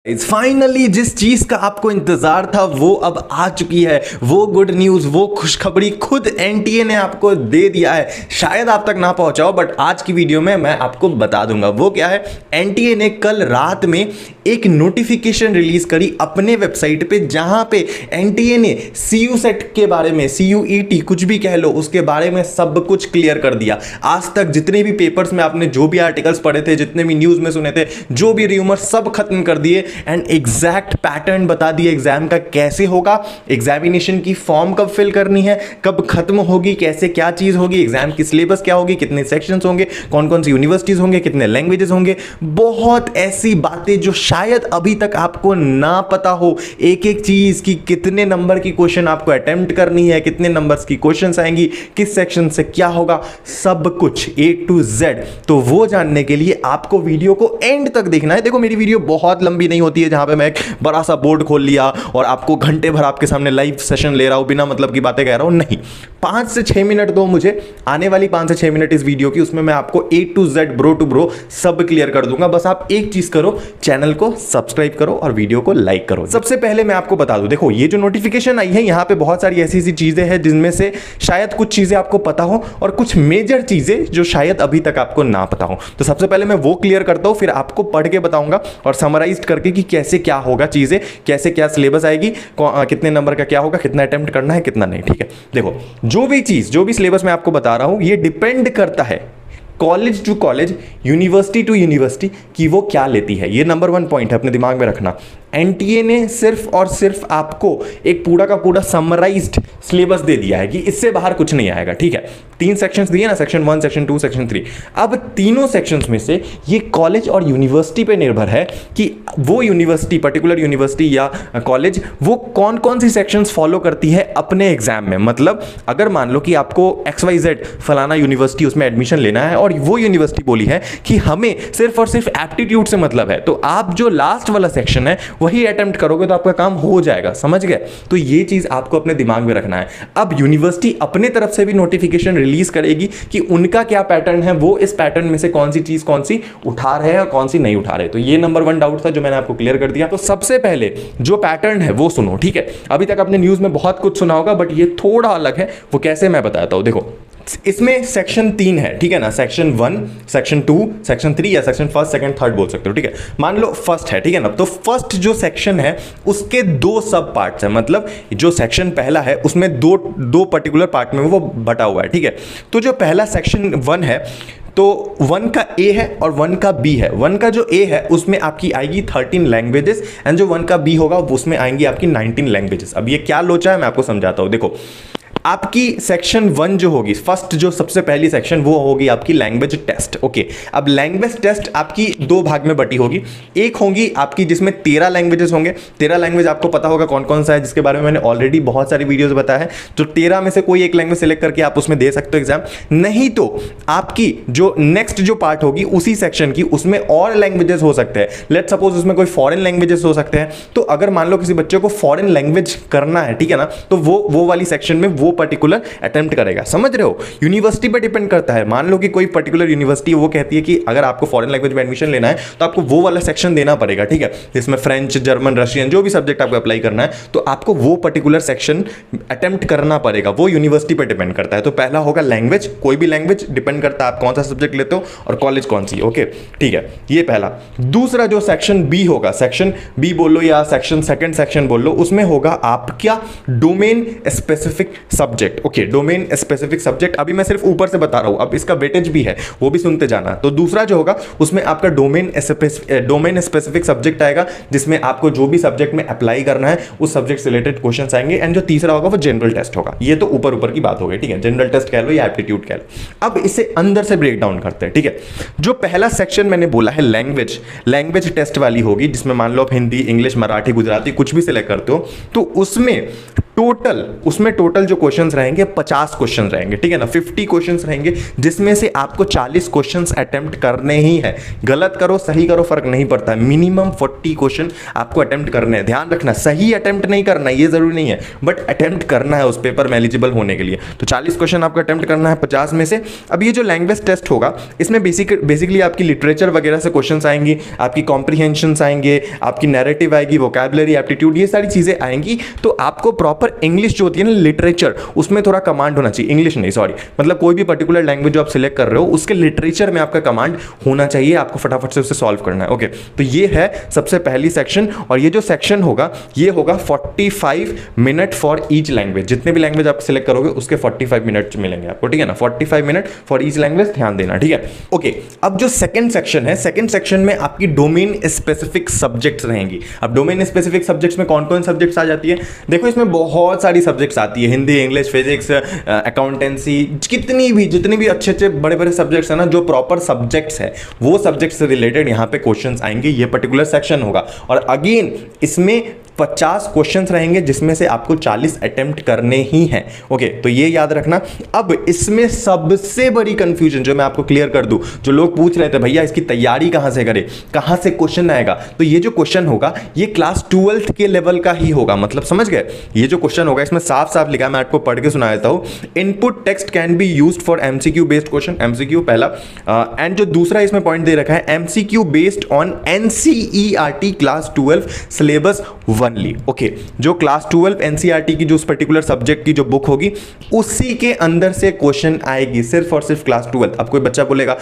Finally जिस चीज का आपको इंतजार था वो अब आ चुकी है। वो गुड न्यूज, वो खुशखबरी खुद एनटीए ने आपको दे दिया है। शायद आप तक ना पहुंचाओ बट आज की वीडियो में मैं आपको बता दूंगा वो क्या है। एनटीए ने कल रात में एक नोटिफिकेशन रिलीज करी अपने वेबसाइट पे, जहां पे एनटीए ने सीयू सेट के बारे में, सीयूईटी कुछ भी कह लो, उसके बारे में सब कुछ क्लियर कर दिया। आज तक जितने भी पेपर्स में आपने जो भी आर्टिकल्स पढ़े थे, जितने भी न्यूज में सुने थे, जो भी र्यूमर, सब खत्म कर दिए एंड एग्जैक्ट पैटर्न बता दिए एग्जाम का कैसे होगा, एग्जामिनेशन की फॉर्म कब फिल करनी है, कब खत्म होगी, कैसे क्या चीज होगी, एग्जाम की सिलेबस क्या होगी, कितने सेक्शंस होंगे, कौन कौन सी यूनिवर्सिटीज होंगे, कितने लैंग्वेजेस होंगे। बहुत ऐसी बातें जो शायद अभी तक आपको ना पता हो, एक एक चीज की कितने नंबर की क्वेश्चन आपको अटेम्प्ट करनी है, कितने नंबर्स की क्वेश्चंस आएंगी, किस सेक्शन से क्या होगा, सब कुछ A to Z। तो वो जानने के लिए आपको वीडियो को एंड तक देखना है। देखो मेरी वीडियो बहुत लंबी नहीं होती है जहां पे मैं एक बड़ा सा बोर्ड खोल लिया और आपको घंटे भर आपके सामने लाइव सेशन ले रहा हूं, बिना मतलब की बातें कह रहा हूं, नहीं। 5 से 6 मिनट दो मुझे, आने वाली 5 से 6 मिनट इस वीडियो की, उसमें मैं आपको A to Z, bro to bro सब क्लियर कर दूंगा। बस आप एक चीज करो, चैनल को सब्सक्राइब करो और वीडियो को लाइक करो। सबसे पहले मैं आपको बता दूं, देखो ये जो नोटिफिकेशन आई है यहां पे बहुत सारी ऐसी ऐसी चीजें हैं जिनमें से शायद कुछ चीजें आपको पता हो और कुछ मेजर चीजें जो शायद अभी तक आपको ना पता हो। तो सबसे पहले मैं वो क्लियर करता हूं, फिर आपको पढ़ के बताऊंगा और समराइज करके कि कैसे क्या होगा चीजें, कैसे क्या सिलेबस आएगी, कितने नंबर का क्या होगा, कितना अटेम्प्ट करना है, कितना नहीं। ठीक है, देखो जो भी चीज, जो भी सिलेबस मैं आपको बता रहा हूं, ये डिपेंड करता है college to college, university to university कि वो क्या लेती है। ये नंबर 1 पॉइंट है, अपने दिमाग में रखना। एनटीए ने सिर्फ और सिर्फ आपको एक पूरा का पूरा समराइज्ड सिलेबस दे दिया है कि इससे बाहर कुछ नहीं आएगा। ठीक है, 3 सेक्शंस दिए ना, सेक्शन 1, सेक्शन 2, सेक्शन 3। अब तीनों सेक्शंस में से ये कॉलेज और यूनिवर्सिटी पे निर्भर है कि वो यूनिवर्सिटी, पर्टिकुलर यूनिवर्सिटी या कॉलेज, वो कौन कौन सी सेक्शंस फॉलो करती है अपने एग्जाम में। मतलब अगर मान लो कि आपको XYZ फलाना यूनिवर्सिटी, उसमें एडमिशन लेना है और वो यूनिवर्सिटी बोली है कि हमें सिर्फ और सिर्फ एप्टीट्यूड से मतलब है, तो आप जो लास्ट वाला सेक्शन है वही अटेम्प्ट करोगे तो आपका काम हो जाएगा। समझ गए? तो ये चीज आपको अपने दिमाग में रखना है। अब यूनिवर्सिटी अपने तरफ से भी नोटिफिकेशन रिलीज करेगी कि उनका क्या पैटर्न है, वो इस पैटर्न में से कौन सी चीज कौन सी उठा रहे हैं और कौन सी नहीं उठा रहे। तो ये नंबर 1 डाउट था जो मैंने आपको क्लियर कर दिया। तो सबसे पहले जो पैटर्न है वो सुनो। ठीक है, अभी तक आपने न्यूज में बहुत कुछ सुना होगा बट ये थोड़ा अलग है, वो कैसे मैं बताता हूं। देखो इसमें सेक्शन 3 है, ठीक है ना, सेक्शन 1, सेक्शन 2, सेक्शन 3 या सेक्शन 1, 2, 3 बोल सकते हो। ठीक है, मान लो फर्स्ट है, ठीक है ना। तो फर्स्ट जो सेक्शन है उसके 2 सब पार्ट्स हैं, मतलब जो सेक्शन पहला है उसमें दो पर्टिकुलर पार्ट में वो बटा हुआ है। ठीक है, तो जो पहला सेक्शन 1 है तो 1 का A है और 1 का B है। 1 का जो A है उसमें आपकी आएगी 13 लैंग्वेजेस एंड जो 1 का B होगा उसमें आएंगी आपकी 19 लैंग्वेजेस। अब ये क्या लोचा है मैं आपको समझाता हूं। देखो आपकी सेक्शन 1 जो होगी, फर्स्ट जो सबसे पहली सेक्शन, वो होगी आपकी लैंग्वेज टेस्ट। ओके, अब लैंग्वेज टेस्ट आपकी 2 भाग में बटी होगी। एक होगी आपकी जिसमें 13 लैंग्वेजेस होंगे। 13 लैंग्वेज आपको पता होगा कौन कौन सा है, जिसके बारे में मैंने ऑलरेडी बहुत सारी वीडियोस बताया है। तो 13 में से कोई एक लैंग्वेज सेलेक्ट करके आप उसमें दे सकते हो एग्जाम। नहीं तो आपकी जो नेक्स्ट जो पार्ट होगी उसी सेक्शन की, उसमें और लैंग्वेजेस हो सकते हैं। लेट्स सपोज उसमें कोई फॉरेन लैंग्वेजेस हो सकते हैं। तो अगर मान लो किसी बच्चे को फॉरेन लैंग्वेज करना है, ठीक है ना, तो वो वाली सेक्शन में वो पर्टिकुलर अटेम्प्ट करेगा। समझ रहे हो? यूनिवर्सिटी पे डिपेंड करता है। मान लो कि कोई पर्टिकुलर यूनिवर्सिटी वो कहती है कि अगर आपको फॉरेन लैंग्वेज में एडमिशन लेना है तो आपको वो वाला सेक्शन देना पड़ेगा। ठीक है, जिसमें फ्रेंच, जर्मन, रशियन, जो भी सब्जेक्ट आपको अप्लाई करना है तो आपको वो पर्टिकुलर सेक्शन अटेम्प्ट करना पड़ेगा। वो यूनिवर्सिटी पे डिपेंड करता है। तो पहला होगा लैंग्वेज, कोई भी लैंग्वेज, डिपेंड करता है आप कौन सा सब्जेक्ट लेते हो और कॉलेज कौन सी। ओके, ठीक है, ये पहला। दूसरा जो सेक्शन B होगा, सेक्शन B बोल लो या सेक्शन सेकंड सेक्शन बोल लो, उसमें होगा आपका domain specific subject. Okay, domain specific subject. अभी मैं सिर्फ ऊपर से बता रहा हूं, अब इसका वेटेज भी है, वो भी सुनते जाना। तो दूसरा जो होगा उसमें आपका डोमेन स्पेसिफिक सब्जेक्ट आएगा, जिसमें आपको जो भी सब्जेक्ट में अप्लाई करना है उस सब्जेक्ट से रिलेटेड क्वेश्चंस आएंगे। एंड जो तीसरा होगा वो जनरल टेस्ट होगा। ये तो ऊपर ऊपर की बात हो गई, ठीक है, जनरल टेस्ट कह लो या एप्टीट्यूड कह लो। अब इसे अंदर से ब्रेक डाउन करते हैं। ठीक है, जो पहला सेक्शन मैंने बोला है लैंग्वेज टेस्ट वाली होगी, जिसमें मान लो आप हिंदी, इंग्लिश, मराठी, गुजराती कुछ भी सिलेक्ट करते हो, तो उसमें टोटल उसमें टोटल जो क्वेश्चंस रहेंगे 50 क्वेश्चन रहेंगे, ठीक है ना, 50 क्वेश्चंस रहेंगे, जिसमें से आपको 40 क्वेश्चंस अटेम्प्ट करने ही है। गलत करो सही करो फर्क नहीं पड़ता है, मिनिमम 40 क्वेश्चन आपको अटेम्प्ट करने हैं। ध्यान रखना, सही अटेम्प्ट नहीं करना ये जरूरी नहीं है, बट अटेम्प्ट करना है उस पेपर में एलिजिबल होने के लिए। तो 40 क्वेश्चन आपको अटेम्प्ट करना है 50 में से। अब ये जो लैंग्वेज टेस्ट होगा इसमें बेसिकली आपकी लिटरेचर वगैरह से क्वेश्चंस आएंगी, आपकी कॉम्प्रिहेंशंस आएंगे, आपकी नैरेटिव आएगी, वोकैबुलरी, एप्टीट्यूड, ये सारी चीजें आएंगी। तो आपको प्रॉपर इंग्लिश जो होती है ना लिटरेचर, उसमें थोड़ा कमांड होना चाहिए, इंग्लिश नहीं सॉरी, मतलब कोई भी पर्टिकुलर लैंग्वेज जो आप सिलेक्ट कर रहे हो उसके लिटरेचर में आपका कमांड होना चाहिए, आपको फटाफट से उसे सॉल्व करना है। ओके, तो ये है सबसे पहली सेक्शन, और ये जो सेक्शन होगा ये होगा 45 मिनट फॉर ईच लैंग्वेज। जितने भी लैंग्वेज आप सिलेक्ट करोगे उसके 45 मिनट मिलेंगे आपको, ठीक है ना, 45 मिनट फॉर ईच लैंग्वेज, ध्यान देना, ठीक है। ओके, अब जो सेकंड सेक्शन है, सेकंड सेक्शन में आपकी डोमेन स्पेसिफिक सब्जेक्ट्स रहेंगी। अब डोमेन स्पेसिफिक सब्जेक्ट्स में कौन कौन सब्जेक्ट्स आ जाती है, देखो इसमें बहुत सारी सब्जेक्ट्स आती है, हिंदी, इंग्लिश, फिजिक्स, अकाउंटेंसी, जितनी भी अच्छे अच्छे बड़े बड़े सब्जेक्ट्स है ना, जो प्रॉपर सब्जेक्ट्स है वो सब्जेक्ट से रिलेटेड यहाँ पे क्वेश्चंस आएंगे, ये पर्टिकुलर सेक्शन होगा। और अगेन इसमें 50 क्वेश्चंस रहेंगे, जिसमें से आपको 40 अटेम्प्ट करने ही हैं। ओके, तो ये याद रखना। अब इसमें सबसे बड़ी कंफ्यूजन जो मैं आपको क्लियर कर दूं, जो लोग पूछ रहे थे भैया इसकी तैयारी कहां से करें, कहां से क्वेश्चन आएगा, तो ये जो क्वेश्चन होगा ये क्लास 12th के लेवल का ही होगा। मतलब समझ गए, ये जो क्वेश्चन होगा इसमें साफ साफ लिखा है, मैं आपको पढ़ के सुना देता हूं। Input text can be used for MCQ based question, MCQ पहला, एंड जो दूसरा इसमें पॉइंट दे रखा है, MCQ based on NCERT class 12 syllabus only. Okay, जो क्लास 12 एनसीईआरटी की जो उस पर्टिकुलर सब्जेक्ट की जो बुक होगी उसी के अंदर से क्वेश्चन आएगी, सिर्फ और सिर्फ क्लास 12। अब कोई बच्चा बोलेगा,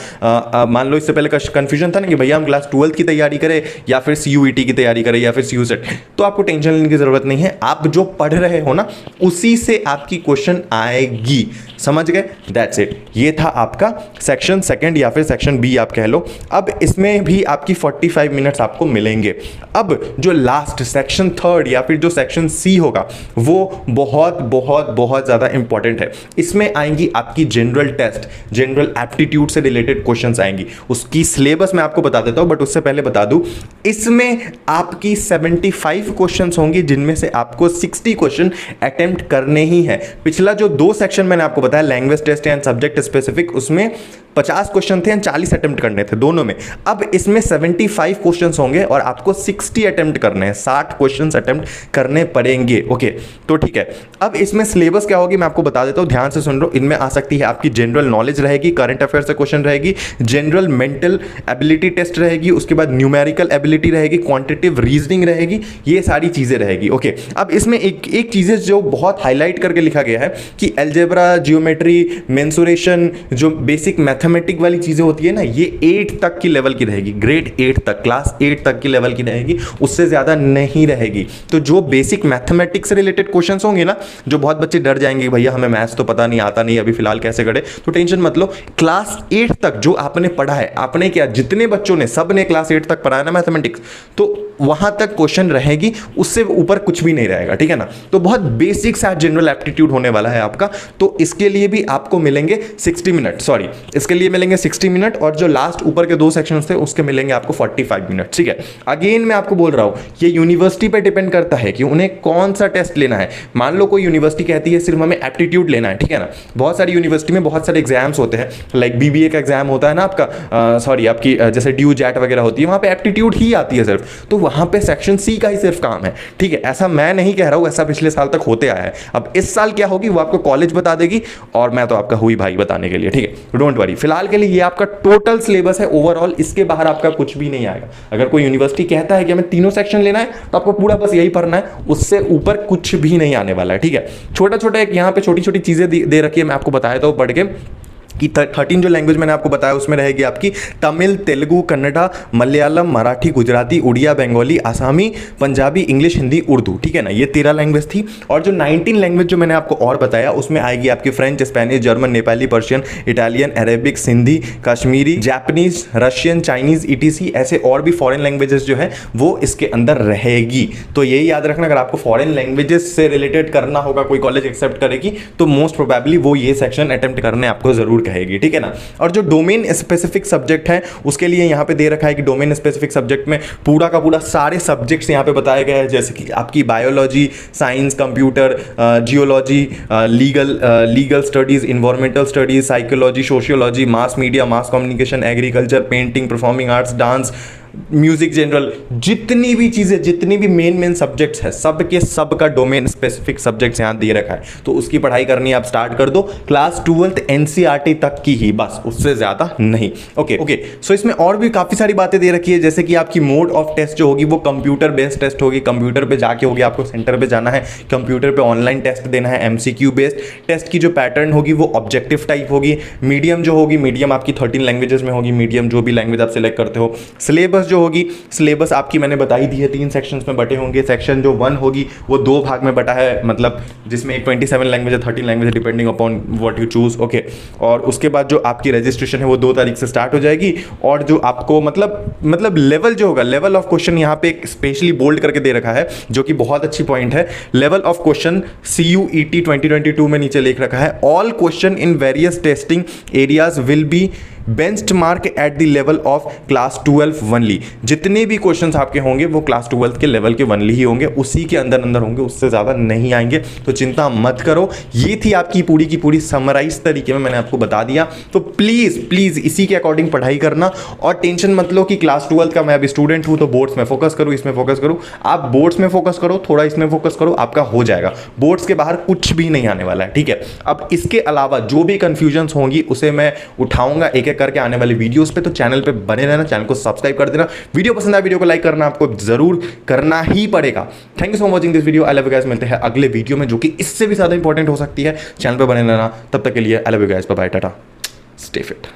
मान लो इससे पहले कंफ्यूजन था ना कि भैया हम क्लास 12 की तैयारी करें या फिर सीयूईटी की तैयारी करें या फिर सीयूसेट, तो आपको टेंशन लेने की जरूरत नहीं है, आप जो पढ़ रहे हो ना उसी से आपकी क्वेश्चन आएगी, समझ गए, दैट्स इट। ये था आपका सेक्शन सेकंड या फिर सेक्शन बी आप कह लो। अब इसमें भी आपकी 45 मिनट्स आपको मिलेंगे। अब जो लास्ट सेक्शन थर्ड या फिर जो सेक्शन सी होगा वो बहुत बहुत बहुत ज्यादा इंपॉर्टेंट है। इसमें आएंगी आपकी जनरल टेस्ट, जनरल एप्टीट्यूड से रिलेटेड क्वेश्चंस आएंगी। उसकी सिलेबस मैं आपको बता देता हूं, बट उससे पहले बता दूं, इसमें आपकी 75 क्वेश्चंस होंगे, जिनमें से आपको 60 क्वेश्चन अटेम्प्ट करने ही है। पिछला जो 2 सेक्शन मैंने आपको बताया, language test and subject specific, उसमें 50 क्वेश्चन थे, 40 अटेम्प्ट करने थे दोनों में। अब इसमें 75 क्वेश्चंस होंगे और आपको 60 अटेम्प्ट करने हैं, 60 क्वेश्चंस अटेम्प्ट करने पड़ेंगे। ओके, तो ठीक है। अब इसमें सिलेबस क्या होगी मैं आपको बता देता हूं, ध्यान से सुन लो। इनमें आ सकती है आपकी जनरल नॉलेज रहेगी, करंट अफेयर से क्वेश्चन रहेगी, जनरल मेंटल एबिलिटी टेस्ट रहेगी, उसके बाद न्यूमेरिकल एबिलिटी रहेगी, क्वांटिटेटिव रीजनिंग रहेगी, ये सारी चीजें रहेगी। ओके, अब इसमें एक चीजें जो बहुत हाईलाइट करके लिखा गया है कि अलजेब्रा, जियोमेट्री, मेंसुरेशन, जो बेसिक मैथमेटिक वाली चीजें होती है ना, ये 8 तक की लेवल की रहेगी, ग्रेड 8 तक, क्लास 8 तक की लेवल की रहेगी, उससे ज्यादा नहीं रहेगी। तो जो बेसिक मैथमेटिक्स से रिलेटेड क्वेश्चंस होंगे ना, जो बहुत बच्चे डर जाएंगे भैया हमें मैथ्स तो पता नहीं, आता नहीं, अभी फिलहाल कैसे करें, तो टेंशन मत लो। क्लास 8 तक जो आपने पढ़ा है, आपने क्या, जितने बच्चों ने, सब ने क्लास 8 तक पढ़ा है ना मैथमेटिक्स, तो वहां तक क्वेश्चन रहेगी, उससे ऊपर कुछ भी नहीं रहेगा, ठीक है ना। तो बहुत बेसिक सा जनरल एप्टीट्यूड होने वाला है आपका। तो इसके लिए भी आपको मिलेंगे 60 मिनट, सॉरी, इसके लिए मिलेंगे 60 मिनट, और जो लास्ट ऊपर के 2 सेक्शन थे उसके मिलेंगे आपको 45 मिनट, ठीक है। अगेन मैं आपको बोल रहा हूं, ये यूनिवर्सिटी पे डिपेंड करता है कि उन्हें कौन सा टेस्ट लेना है। मान लो कोई यूनिवर्सिटी कहती है सिर्फ हमें एप्टीट्यूड लेना है, ठीक है ना। बहुत सारी यूनिवर्सिटी में बहुत सारे एग्जाम्स होते हैं, लाइक बीबीए का एग्जाम होता है ना आपका, सॉरी आपकी जैसे ड्यू जैट वगैरह होती है, वहां पे एप्टीट्यूड ही आती है सिर्फ, तो वहां पे सेक्शन सी का ही सिर्फ काम है, ठीक है। ऐसा मैं नहीं कह रहा हूं, ऐसा पिछले साल तक होते आया है। अब इस साल क्या होगी वो आपको कॉलेज बता देगी, और मैं तो आपका हुई भाई बताने के लिए, ठीक है, डोंट वरी। फिलहाल के लिए ये आपका टोटल सिलेबस है ओवरऑल, इसके बाहर आपका कुछ भी नहीं आएगा। अगर कोई यूनिवर्सिटी कहता है कि हमें तीनों सेक्शन लेना है, तो आपको पूरा बस यही पढ़ना है, उससे ऊपर कुछ भी नहीं आने वाला है, ठीक है। छोटा छोटा एक यहाँ पे छोटी छोटी चीजें दे रखी है, मैं आपको बताया था पढ़ के कि 13 जो लैंग्वेज मैंने आपको बताया उसमें रहेगी आपकी तमिल, तेलुगु, कन्नड़ा, मलयालम, मराठी, गुजराती, उड़िया, बंगाली, आसामी, पंजाबी, इंग्लिश, हिंदी, उर्दू, ठीक है ना। ये 13 लैंग्वेज थी। और जो 19 लैंग्वेज जो मैंने आपको और बताया उसमें आएगी आपकी French, Spanish, German, Nepali, Persian, Italian, Arabic, Sindhi, Kashmiri, Japanese, Russian, Chinese, etc, ऐसे और भी फॉरेन लैंग्वेजेस जो है वो इसके अंदर रहेगी। तो यही याद रखना, अगर आपको फॉरेन लैंग्वेजेस से रिलेटेड करना होगा, कोई कॉलेज एक्सेप्ट करेगी, तो मोस्ट प्रोबेबली वो ये सेक्शन अटेम्प्ट करने आपको जरूर कहेगी, ठीक है ना। और जो डोमेन स्पेसिफिक सब्जेक्ट है उसके लिए यहाँ पे दे रखा है कि डोमेन स्पेसिफिक सब्जेक्ट में पूरा का पूरा सारे सब्जेक्ट्स यहाँ पे बताए गए हैं, जैसे कि आपकी biology, science, computer, geology, legal studies, environmental studies, psychology, sociology, mass media, mass communication, agriculture, painting, performing arts, dance, music, general, जितनी भी चीज़ें, जितनी भी मेन सब्जेक्ट्स है, सब के सब का डोमेन स्पेसिफिक सब्जेक्ट्स यहाँ दे रखा है। तो उसकी पढ़ाई करनी आप स्टार्ट कर दो, क्लास 12th एनसीईआरटी तक की ही, बस उससे ज़्यादा नहीं। ओके सो इसमें और भी काफ़ी सारी बातें दे रखी है, जैसे कि आपकी मोड ऑफ टेस्ट जो होगी वो कंप्यूटर बेस्ड टेस्ट होगी, कंप्यूटर पे जाके होगी, आपको सेंटर पे जाना है, कंप्यूटर पे ऑनलाइन टेस्ट देना है, एमसीक्यू बेस्ड टेस्ट की जो पैटर्न होगी वो ऑब्जेक्टिव टाइप होगी। मीडियम जो होगी, मीडियम आपकी 13 लैंग्वेजेस में होगी, मीडियम जो भी लैंग्वेज आप सिलेक्ट करते हो। सिलेबस जो होगी, सिलेबस आपकी मैंने बताई दी है, 3 सेक्शंस में बटे होंगे। सेक्शन जो 1 होगी वो 2 भाग में बटा है, मतलब जिसमें 27 लैंग्वेज है, 13 language depending upon what you choose. Okay, और उसके बाद जो आपकी रजिस्ट्रेशन है वो 2 तारीख से स्टार्ट हो जाएगी। और जो आपको मतलब लेवल जो होगा, लेवल ऑफ क्वेश्चन यहाँ पे स्पेशली बोल्ड करके दे रखा है, जो कि बहुत अच्छी पॉइंट है। लेवल ऑफ क्वेश्चन CUET 2022 में नीचे लिख रखा है, all question in various testing areas will be benchmark at the level of class 12 only. जितने भी क्वेश्चंस आपके होंगे वो क्लास 12 के लेवल के ओनली ही होंगे, उसी के अंदर होंगे, उससे ज़्यादा नहीं आएंगे। तो चिंता मत करो, ये थी आपकी पूरी की पूरी समराइज तरीके में मैंने आपको बता दिया। तो प्लीज़ इसी के अकॉर्डिंग पढ़ाई करना, और टेंशन मत लो कि क्लास 12 का मैं अभी स्टूडेंट हूँ तो बोर्ड्स में फोकस करूँ, इसमें फोकस करूँ। आप बोर्ड्स में फोकस करो, थोड़ा इसमें फोकस करो, आपका हो जाएगा। बोर्ड्स के बाहर कुछ भी नहीं आने वाला है, ठीक है। अब इसके अलावा जो भी कंफ्यूजन होंगी उसे मैं उठाऊंगा एक एक करके आने वाले वीडियोस पे। तो चैनल पे बने रहना, चैनल को सब्सक्राइब कर देना। वीडियो पसंद आया, वीडियो को लाइक करना आपको जरूर करना ही पड़ेगा। Thank you so much watching this video. I love you guys, मिलते हैं अगले वीडियो में जो कि इससे भी ज्यादा इंपॉर्टेंट हो सकती है। चैनल पे बने रहना, तब तक के लिए I love you guys, bye bye, tata, stay fit.